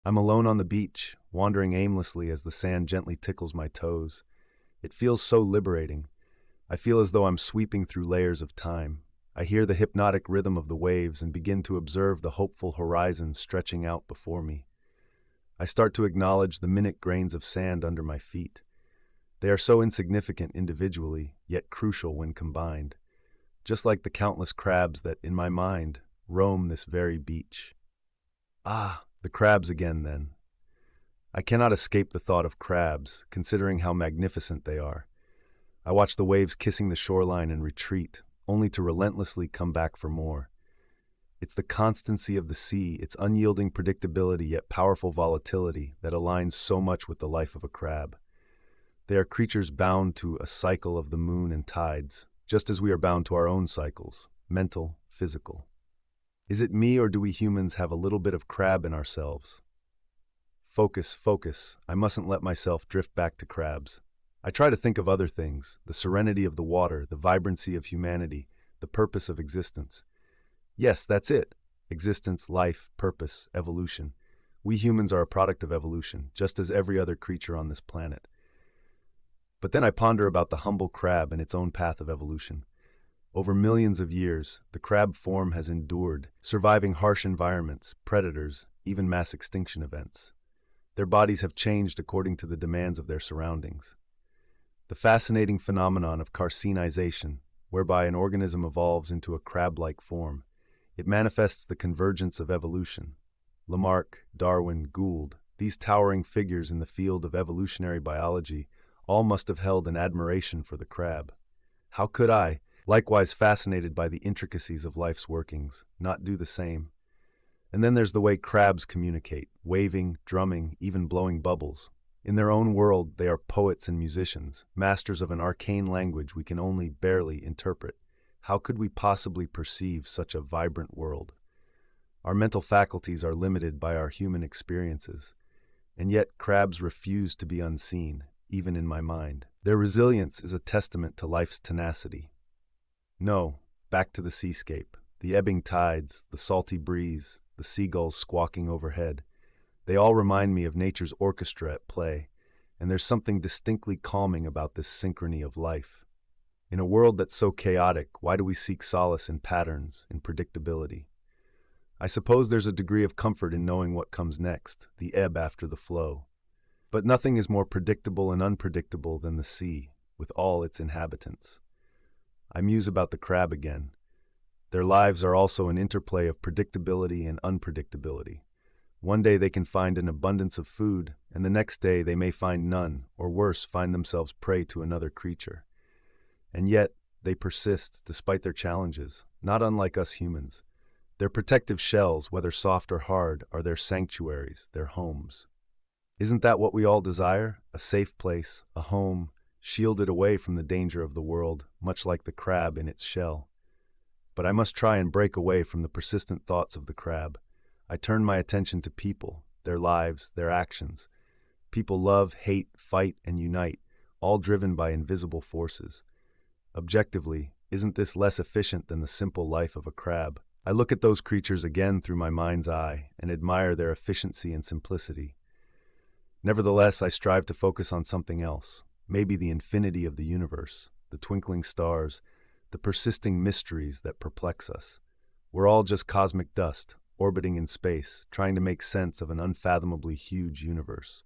I'm alone on the beach, wandering aimlessly as the sand gently tickles my toes. It feels so liberating. I feel as though I'm sweeping through layers of time. I hear the hypnotic rhythm of the waves and begin to observe the hopeful horizon stretching out before me. I start to acknowledge the minute grains of sand under my feet. They are so insignificant individually, yet crucial when combined, just like the countless crabs that, in my mind, roam this very beach. Ah, the crabs again, then. I cannot escape the thought of crabs, considering how magnificent they are. I watch the waves kissing the shoreline and retreat, only to relentlessly come back for more. It's the constancy of the sea, its unyielding predictability yet powerful volatility that aligns so much with the life of a crab. They are creatures bound to a cycle of the moon and tides, just as we are bound to our own cycles, mental, physical. Is it me, or do we humans have a little bit of crab in ourselves? Focus, focus. I mustn't let myself drift back to crabs. I try to think of other things, the serenity of the water, the vibrancy of humanity, the purpose of existence. Yes, that's it. Existence, life, purpose, evolution. We humans are a product of evolution, just as every other creature on this planet. But then I ponder about the humble crab and its own path of evolution. Over millions of years, the crab form has endured, surviving harsh environments, predators, even mass extinction events. Their bodies have changed according to the demands of their surroundings. The fascinating phenomenon of carcinization, whereby an organism evolves into a crab-like form, it manifests the convergence of evolution. Lamarck, Darwin, Gould, these towering figures in the field of evolutionary biology, all must have held an admiration for the crab. How could I, likewise fascinated by the intricacies of life's workings, not do the same? And then there's the way crabs communicate, waving, drumming, even blowing bubbles. In their own world, they are poets and musicians, masters of an arcane language we can only barely interpret. How could we possibly perceive such a vibrant world? Our mental faculties are limited by our human experiences, and yet crabs refuse to be unseen, even in my mind. Their resilience is a testament to life's tenacity. No, back to the seascape, the ebbing tides, the salty breeze, the seagulls squawking overhead. They all remind me of nature's orchestra at play, and there's something distinctly calming about this synchrony of life. In a world that's so chaotic, why do we seek solace in patterns, in predictability? I suppose there's a degree of comfort in knowing what comes next, the ebb after the flow. But nothing is more predictable and unpredictable than the sea, with all its inhabitants. I muse about the crab again. Their lives are also an interplay of predictability and unpredictability. One day they can find an abundance of food, and the next day they may find none, or worse, find themselves prey to another creature. And yet, they persist despite their challenges, not unlike us humans. Their protective shells, whether soft or hard, are their sanctuaries, their homes. Isn't that what we all desire? A safe place, a home, shielded away from the danger of the world, much like the crab in its shell. But I must try and break away from the persistent thoughts of the crab. I turn my attention to people, their lives, their actions. People love, hate, fight, and unite, all driven by invisible forces. Objectively, isn't this less efficient than the simple life of a crab? I look at those creatures again through my mind's eye and admire their efficiency and simplicity. Nevertheless, I strive to focus on something else, maybe the infinity of the universe, the twinkling stars, the persisting mysteries that perplex us. We're all just cosmic dust, orbiting in space, trying to make sense of an unfathomably huge universe.